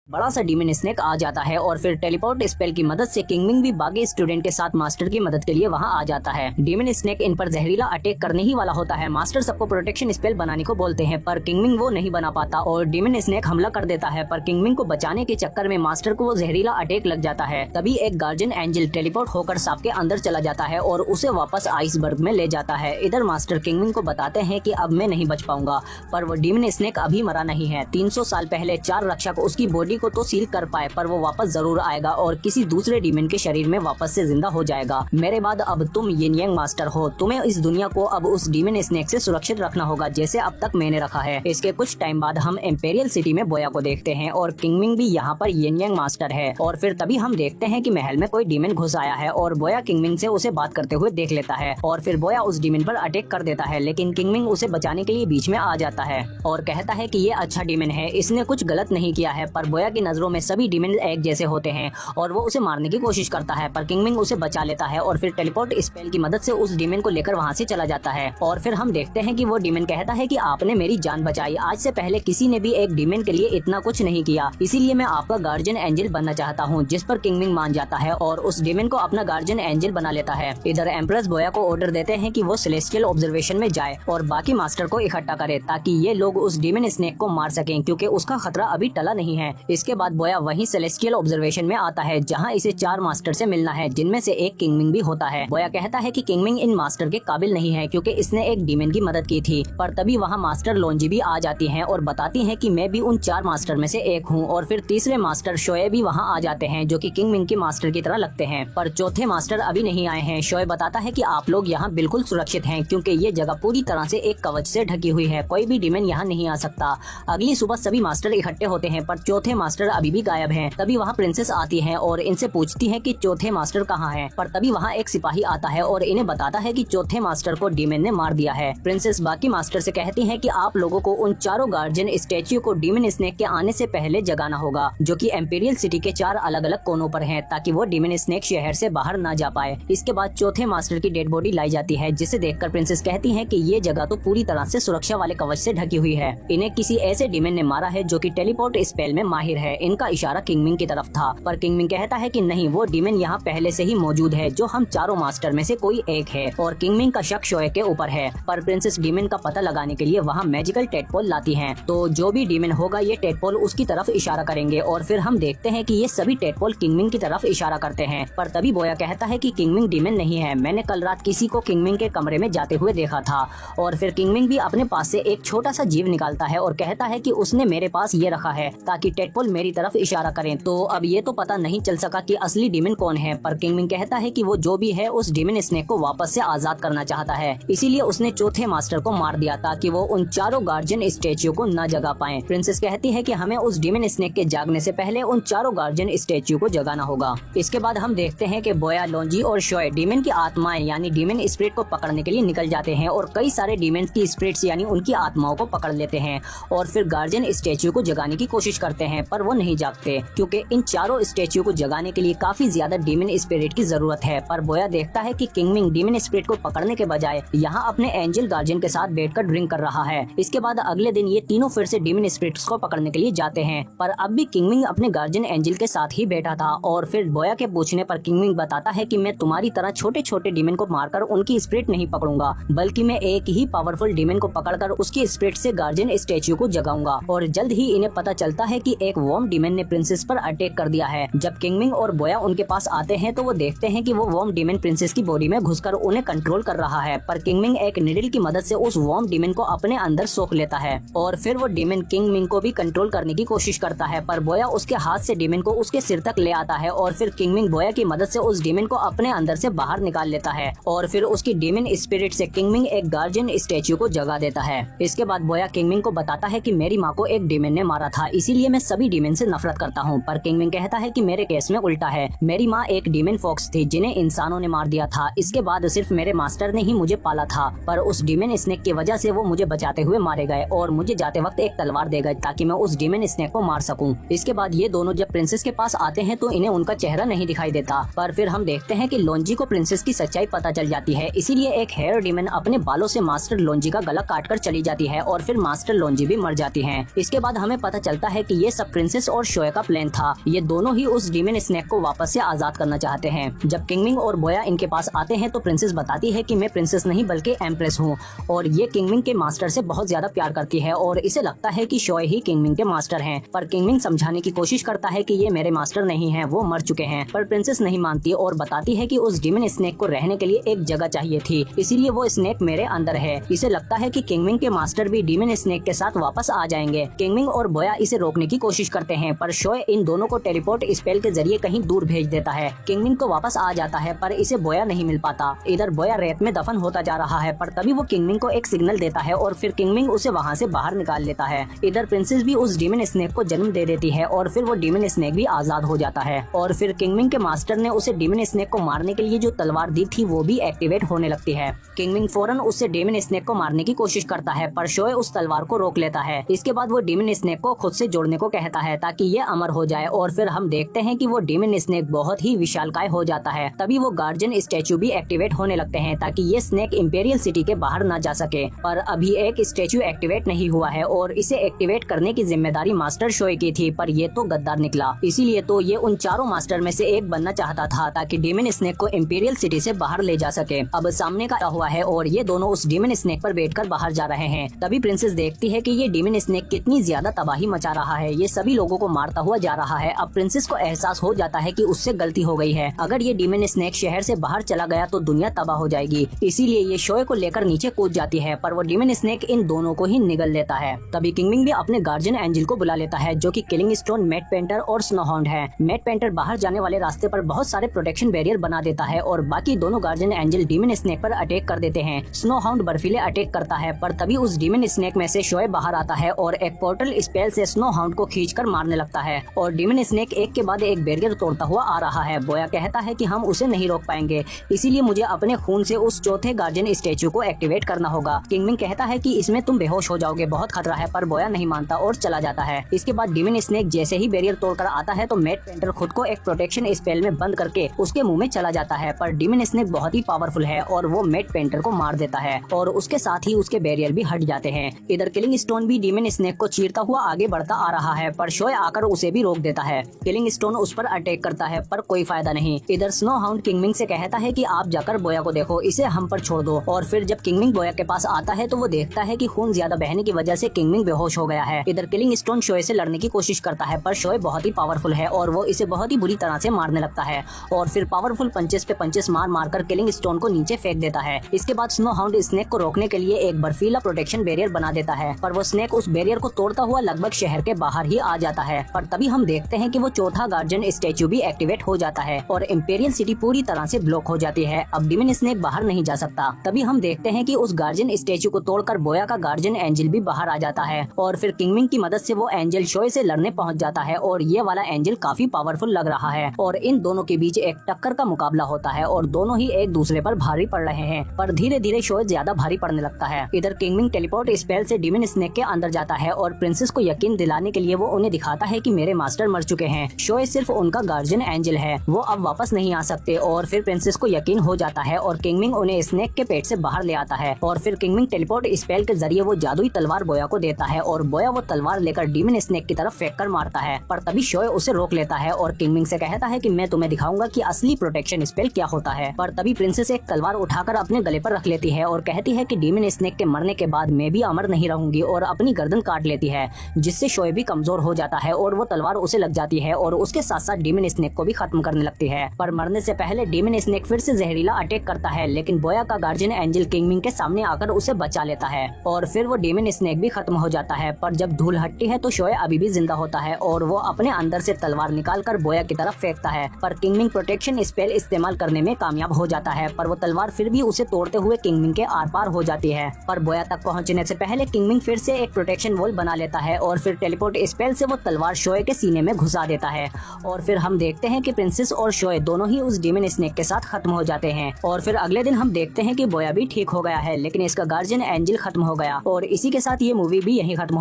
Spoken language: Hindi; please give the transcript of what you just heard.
बड़ा सा डीमन स्नेक आ जाता है और फिर टेलीपोर्ट स्पेल की मदद से किंगमिंग भी बाकी स्टूडेंट के साथ मास्टर की मदद के लिए वहां आ जाता है। डीमन स्नेक इन पर जहरीला अटैक करने ही वाला होता है। मास्टर सबको प्रोटेक्शन स्पेल बनाने को बोलते हैं पर किंगमिंग वो नहीं बना पाता और डीमन स्नेक हमला कर देता है, पर किंगमिंग को बचाने के चक्कर में मास्टर को वो जहरीला अटैक लग जाता है। तभी एक गार्जियन एंजल टेलीपोर्ट होकर सांप के अंदर चला जाता है और उसे वापस आइसबर्ग में ले जाता है। इधर मास्टर किंगमिंग को बताते हैं कि अब मैं नहीं बच पाऊंगा, पर वो डीमन स्नेक अभी मरा नहीं है। 300 साल पहले 4 रक्षक उसकी बॉडी को तो सील कर पाए, पर वो वापस जरूर आएगा और किसी दूसरे डीमन के शरीर में वापस से जिंदा हो जाएगा। मेरे बाद अब तुम यिन यांग मास्टर हो, तुम्हें इस दुनिया को अब उस डीमन स्नेक से सुरक्षित रखना होगा जैसे अब तक मैंने रखा है। इसके कुछ टाइम बाद हम इम्पेरियल सिटी में बोया को देखते हैं और किंगमिंग भी यहाँ पर यिन यांग मास्टर है। और फिर तभी हम देखते हैं कि महल में कोई डीमन घुस आया है और बोया किंगमिंग से उसे बात करते हुए देख लेता है और फिर बोया उस डीमन पर अटैक कर देता है, लेकिन किंगमिंग उसे बचाने के लिए बीच में आ जाता है और कहता है कि ये अच्छा डीमन है, इसने कुछ गलत नहीं किया है। पर बोया की नजरों में सभी डीमन एक जैसे होते हैं और वो उसे मारने की कोशिश करता है, पर किंगमिंग उसे बचा लेता है और फिर टेलीपोर्ट स्पेल की मदद से उस डीमन को लेकर वहाँ से चला जाता है। और फिर हम देखते हैं कि वो डीमन कहता है कि आपने मेरी जान बचाई, आज से पहले किसी ने भी एक डीमन के लिए इतना कुछ नहीं किया, इसीलिए मैं आपका गार्जियन एंजल बनना चाहता हूँ। जिस पर किंगमिंग मान जाता है और उस डीमन को अपना गार्जियन एंजल बना लेता है। इधर एम्प्रेस बोया को ऑर्डर देते हैं कि वो सेलेस्टियल ऑब्जर्वेशन में जाए और बाकी मास्टर को इकट्ठा करे ताकि ये लोग उस डीमन स्नेक को मार सकें, क्योंकि उसका खतरा अभी टला नहीं है। इसके बाद बोया वहीं सेलेस्टियल ऑब्जर्वेशन में आता है जहां इसे 4 मास्टर से मिलना है, जिनमें से एक किंगमिंग भी होता है। बोया कहता है कि किंगमिंग इन मास्टर के काबिल नहीं है क्योंकि इसने एक डीमन की मदद की थी, पर तभी वहां मास्टर लोंजी भी आ जाती हैं और बताती हैं कि मैं भी उन 4 मास्टर में से एक हूं। और फिर तीसरे मास्टर शोए भी वहां आ जाते हैं जो कि किंगमिंग के मास्टर की तरह लगते हैं, पर चौथे मास्टर अभी नहीं आए हैं। शोए बताता है कि आप लोग यहाँ बिल्कुल सुरक्षित हैं क्योंकि ये जगह पूरी तरह से एक कवच से ढकी हुई है, कोई भी डीमन यहाँ नहीं आ सकता। अगली सुबह सभी मास्टर इकट्ठे होते हैं पर चौथे मास्टर अभी भी गायब हैं। तभी वहाँ प्रिंसेस आती है और इनसे पूछती है कि चौथे मास्टर कहाँ हैं, पर तभी वहाँ एक सिपाही आता है और इन्हें बताता है कि चौथे मास्टर को डीमन ने मार दिया है। प्रिंसेस बाकी मास्टर से कहती है कि आप लोगों को उन 4 गार्जियन स्टैच्यू को डीमन स्नेक के आने से पहले जगाना होगा, जो कि एम्पेरियल सिटी के 4 अलग अलग कोनों पर हैं, ताकि वो डीमन स्नेक शहर से बाहर न जा पाए। इसके बाद चौथे मास्टर की डेड बॉडी लाई जाती है, जिसे देखकर प्रिंसेस कहती है कि ये जगह तो पूरी तरह से सुरक्षा वाले कवच से ढकी हुई है, इन्हें किसी ऐसे डीमन ने मारा है जो कि टेलीपोर्ट स्पेल में माहिर है। इनका इशारा किंगमिंग की तरफ था, पर किंगमिंग कहता है कि नहीं, वो डीमन यहाँ पहले से ही मौजूद है, जो हम 4 मास्टर में से कोई एक है। और किंगमिंग का शक शोए के ऊपर है, पर प्रिंसेस डीमन का पता लगाने के लिए वहाँ मैजिकल टेडपोल लाती हैं, तो जो भी डीमन होगा ये टेडपोल उसकी तरफ इशारा करेंगे। और फिर हम देखते हैं कि ये सभी टेडपोल किंगमिंग की तरफ इशारा करते हैं, पर तभी बोया कहता है कि किंगमिंग डीमन नहीं है, मैंने कल रात किसी को किंगमिंग के कमरे में जाते हुए देखा था। और फिर किंगमिंग भी अपने पास से एक छोटा सा जीव निकालता है और कहता है कि उसने मेरे पास ये रखा है ताकि टेडपोल मेरी तरफ इशारा करें। तो अब ये तो पता नहीं चल सका कि असली डीमन कौन है, पर किंगमिंग कहता है कि वो जो भी है उस डीमन स्नेक को वापस से आजाद करना चाहता है, इसीलिए उसने चौथे मास्टर को मार दिया ताकि वो उन 4 गार्जियन स्टैच्यू को न जगा पाए। प्रिंसेस कहती है कि हमें उस डीमन स्नेक के जागने से पहले उन 4 गार्जियन स्टैच्यू को जगाना होगा। इसके बाद हम देखते हैं कि बोया, लोंजी और शोए डीमन की आत्माएं यानी डीमन स्पिरिट को पकड़ने के लिए निकल जाते हैं और कई सारे डीमन की स्पिरिट्स यानी उनकी आत्माओं को पकड़ लेते हैं और फिर गार्जियन स्टैच्यू को जगाने की कोशिश करते हैं, पर वो नहीं जागते क्योंकि इन 4 स्टैच्यू को जगाने के लिए काफी ज्यादा डीमन स्पिरिट की जरूरत है। पर बोया देखता है कि किंगमिंग डीमन स्पिरिट को पकड़ने के बजाय यहाँ अपने एंजल गार्जियन के साथ बैठकर ड्रिंक कर रहा है। इसके बाद अगले दिन ये तीनों फिर से डीमन स्पिरिट्स को पकड़ने के लिए जाते हैं, पर अब भी किंगमिंग अपने गार्जियन एंजल के साथ ही बैठा था। और फिर बोया के पूछने पर किंगमिंग बताता है कि मैं तुम्हारी तरह छोटे छोटे डीमन को मारकर उनकी स्पिरिट नहीं पकड़ूंगा, बल्कि मैं एक ही पावरफुल डीमन को पकड़कर उसकी स्पिरिट से गार्जियन स्टैच्यू को जगाऊंगा। और जल्द ही इन्हें पता चलता है कि एक वॉर्म डीमन ने प्रिंसेस पर अटैक कर दिया है। जब किंगमिंग और बोया उनके पास आते हैं तो वो देखते हैं कि वो वॉर्म डीमन प्रिंसेस की बॉडी में घुसकर उन्हें कंट्रोल कर रहा है, पर किंगमिंग एक निडल की मदद से उस वॉर्म डीमन को अपने अंदर सोख लेता है और फिर वो डीमन किंगमिंग को भी कंट्रोल करने की कोशिश करता है, पर बोया उसके हाथ से डीमन को उसके सिर तक ले आता है और फिर किंगमिंग बोया की मदद से उस डीमन को अपने अंदर से बाहर निकाल लेता है और फिर उसकी डीमन स्पिरिट से किंगमिंग एक गार्जियन स्टैच्यू को जगा देता है। इसके बाद बोया किंगमिंग को बताता है कि मेरी माँ को एक डीमन ने मारा था, इसीलिए मैं सभी डीमन से नफरत करता हूँ। पर किंगमिंग कहता है कि मेरे केस में उल्टा है, मेरी माँ एक डीमन फॉक्स थी जिन्हें इंसानों ने मार दिया था। इसके बाद सिर्फ मेरे मास्टर ने ही मुझे पाला था, पर उस डीमन स्नेक की वजह से वो मुझे बचाते हुए मारे गए और मुझे जाते वक्त एक तलवार दे गए ताकि मैं उस डीमन स्नेक को मार सकूं। इसके बाद ये दोनों जब प्रिंसेस के पास आते हैं तो इन्हें उनका चेहरा नहीं दिखाई देता, पर फिर हम देखते हैं कि लोंजी को प्रिंसेस की सच्चाई पता चल जाती है, इसीलिए एक हेयर डीमन अपने बालों से मास्टर लोंजी का गला काट कर चली जाती है और फिर मास्टर लोंजी भी मर जाती है। इसके बाद हमें पता चलता है कि ये सब प्रिंसेस और शोए का प्लान था। ये दोनों ही उस डीमन स्नेक को वापस से आजाद करना चाहते हैं। जब किंगमिंग और बोया इनके पास आते हैं तो प्रिंसेस बताती है कि मैं प्रिंसेस नहीं बल्कि एम्प्रेस हूँ और ये किंगमिंग के मास्टर से बहुत ज्यादा प्यार करती है और इसे लगता है कि शोए ही किंगमिंग के मास्टर हैं। पर किंगमिंग समझाने की कोशिश करता है कि ये मेरे मास्टर नहीं हैं, वो मर चुके हैं। पर प्रिंसेस नहीं मानती और बताती है कि उस डीमन स्नेक को रहने के लिए एक जगह चाहिए थी, इसीलिए वो स्नेक मेरे अंदर है। इसे लगता है कि किंगमिंग के मास्टर भी डीमन स्नेक के साथ वापस आ जाएंगे। किंगमिंग और बोया इसे रोकने की कोशिश करते हैं पर शोए इन दोनों को टेलीपोर्ट स्पेल के जरिए कहीं दूर भेज देता है। किंगमिंग को वापस आ जाता है पर इसे बोया नहीं मिल पाता। इधर बोया रेत में दफन होता जा रहा है पर तभी वो किंगमिंग को एक सिग्नल देता है और फिर किंगमिंग उसे वहाँ से बाहर निकाल लेता है। इधर प्रिंसेस भी उस डीमन स्नेक को जन्म दे देती है और फिर वो डीमन स्नेक भी आजाद हो जाता है और फिर किंगमिंग के मास्टर ने उसे डीमन स्नेक को मारने के लिए जो तलवार दी थी वो भी एक्टिवेट होने लगती है। किंगमिंग फौरन उससे डीमन स्नेक को मारने की कोशिश करता है पर शोए उस तलवार को रोक लेता है। इसके बाद वो डीमन स्नेक को खुद से जोड़ने को कहता है ताकि ये अमर हो जाए और फिर हम देखते हैं कि वो डीमन स्नेक बहुत ही विशालकाय हो जाता है। तभी वो गार्जियन स्टैचू भी एक्टिवेट होने लगते हैं ताकि ये स्नेक इंपीरियल सिटी के बाहर न जा सके। पर अभी एक स्टैचू एक्टिवेट नहीं हुआ है और इसे एक्टिवेट करने की जिम्मेदारी मास्टर शोए की थी पर ये तो गद्दार निकला। इसीलिए तो ये उन चारों मास्टर में से एक बनना चाहता था ताकि डीमन स्नेक को इंपीरियल सिटी से बाहर ले जा सके। अब सामने का हुआ है और ये दोनों उस डीमन स्नेक पर बैठकर बाहर जा रहे हैं। तभी प्रिंसेस देखती है कि ये डीमन स्नेक कितनी ज्यादा तबाही मचा रहा है, ये सभी लोगों को मारता हुआ जा रहा है। अब प्रिंसेस को एहसास हो जाता है कि उससे गलती हो गई है। अगर ये डीमन स्नेक शहर से बाहर चला गया तो दुनिया तबाह हो जाएगी। इसीलिए ये शोए को लेकर नीचे कूद जाती है पर वो डीमन स्नेक इन दोनों को ही निगल लेता है। तभी किंगमिंग भी अपने गार्जियन एंजल को बुला लेता है जो कि किलिंग स्टोन, मैट पेंटर और स्नोहाउंड है। मैट पेंटर बाहर जाने वाले रास्ते पर बहुत सारे प्रोटेक्शन बैरियर बना देता है और बाकी दोनों गार्जियन एंजल डीमन स्नेक पर अटैक कर देते हैं। स्नोहाउंड बर्फीले अटैक करता है पर तभी उस डीमन स्नेक में से शोए बाहर आता है और एक पोर्टल स्पेल से स्नोहाउंड को खींचकर मारने लगता है और डीमन स्नेक एक के बाद एक बैरियर तोड़ता हुआ आ रहा है। बोया कहता है कि हम उसे नहीं रोक पाएंगे, इसीलिए मुझे अपने खून से उस चौथे गार्जियन स्टैचू को एक्टिवेट करना होगा। किंगमिंग कहता है कि इसमें तुम बेहोश हो जाओगे, बहुत खतरा है, पर बोया नहीं मानता और चला जाता है। इसके बाद डीमन स्नेक जैसे ही बैरियर तोड़कर आता है तो मैट पेंटर खुद को एक प्रोटेक्शन स्पेल में बंद करके उसके मुंह में चला जाता है पर डीमन स्नेक बहुत ही पावरफुल है और वो मैट पेंटर को मार देता है और उसके साथ ही उसके बैरियर भी हट जाते हैं। इधर किलिंग स्टोन भी डीमन स्नेक को चीरता हुआ आगे बढ़ता आ रहा है पर शोए आकर उसे भी रोक देता है। किलिंग स्टोन उस पर अटैक करता है पर कोई फायदा नहीं। इधर स्नोहाउंड किंगमिंग से कहता है कि आप जाकर बोया को देखो, इसे हम पर छोड़ दो। और फिर जब किंगमिंग बोया के पास आता है तो वो देखता है कि खून ज्यादा बहने की वजह से किंगमिंग बेहोश हो गया है। इधर किलिंग स्टोन शोए से लड़ने की कोशिश करता है पर शोए बहुत ही पावरफुल है और वो इसे बहुत ही बुरी तरह से मारने लगता है और फिर पावरफुल पंचेस पे पंचेस मार मार कर किलिंग स्टोन को नीचे फेंक देता है। इसके बाद स्नोहाउंड स्नेक को रोकने के लिए एक बर्फीला प्रोटेक्शन बैरियर बना देता है पर वो स्नेक उस बैरियर को तोड़ता हुआ लगभग शहर के बाहर ही आ जाता है। पर तभी हम देखते हैं कि वो चौथा गार्जियन स्टैचू भी एक्टिवेट हो जाता है और इंपीरियल सिटी पूरी तरह से ब्लॉक हो जाती है। अब डीमन स्नेक बाहर नहीं जा सकता। तभी हम देखते हैं कि उस गार्जियन स्टैचू को तोड़कर बोया का गार्जियन एंजल भी बाहर आ जाता है और फिर किंगमिंग की मदद से वो एंजल शोए से लड़ने पहुंच जाता है और ये वाला एंजल काफी पावरफुल लग रहा है और इन दोनों के बीच एक टक्कर का मुकाबला होता है और दोनों ही एक दूसरे पर भारी पड़ रहे हैं पर धीरे धीरे शोए ज्यादा भारी पड़ने लगता है। इधर किंगमिंग टेलीपोर्ट स्पेल से डीमन स्नेक के अंदर जाता है और प्रिंसेस को यकीन दिलाने के लिए वो उन्हें दिखाता है कि मेरे मास्टर मर चुके हैं, शोए सिर्फ उनका गार्जियन एंजल है, वो अब वापस नहीं आ सकते। और फिर प्रिंसेस को यकीन हो जाता है और किंगमिंग उन्हें स्नेक के पेट से बाहर ले आता है और फिर किंगमिंग टेलीपोर्ट स्पेल के जरिए वो जादुई तलवार बोया को देता है और बोया वो तलवार लेकर डीमन स्नेक की तरफ फेंक कर मारता है पर तभी शोए उसे रोक लेता है और किंगमिंग से कहता है कि मैं तुम्हें दिखाऊंगा कि असली प्रोटेक्शन स्पेल क्या होता है। पर तभी प्रिंसेस एक तलवार उठाकर अपने गले पर रख लेती है और कहती है कि डीमन स्नेक के मरने के बाद मैं भी अमर नहीं रहूंगी और अपनी गर्दन काट लेती है जिससे शोए भी कमजोर हो जाता है और वो तलवार उसे लग जाती है और उसके साथ साथ डीमन स्नेक को भी खत्म करने लगती है। पर मरने से पहले डीमन स्नेक फिर से जहरीला अटैक करता है लेकिन बोया का गार्जियन एंजल किंगमिंग के सामने आकर उसे बचा लेता है और फिर वो डीमन स्नेक भी खत्म हो जाता है। पर जब धूल हटती है तो शोए अभी भी जिंदा होता है और वो अपने अंदर से तलवार निकालकर बोया की तरफ फेंकता है पर किंगमिंग प्रोटेक्शन स्पेल इस्तेमाल करने में कामयाब हो जाता है पर वो तलवार फिर भी उसे तोड़ते हुए किंगमिंग के आर पार हो जाती है। पर बोया तक पहुंचने से पहले किंगमिंग फिर से एक प्रोटेक्शन वॉल बना लेता है और फिर टेलीपोर्ट स्पेल से वो तलवार शोए के सीने में घुसा देता है और फिर हम देखते हैं कि प्रिंसेस और शोए दोनों ही उस डीमन स्नेक के साथ खत्म हो जाते हैं। और फिर अगले दिन हम देखते हैं कि बोया भी ठीक हो गया है लेकिन इसका गार्जियन एंजल खत्म हो गया और इसी के साथ ये मूवी भी यहीं खत्म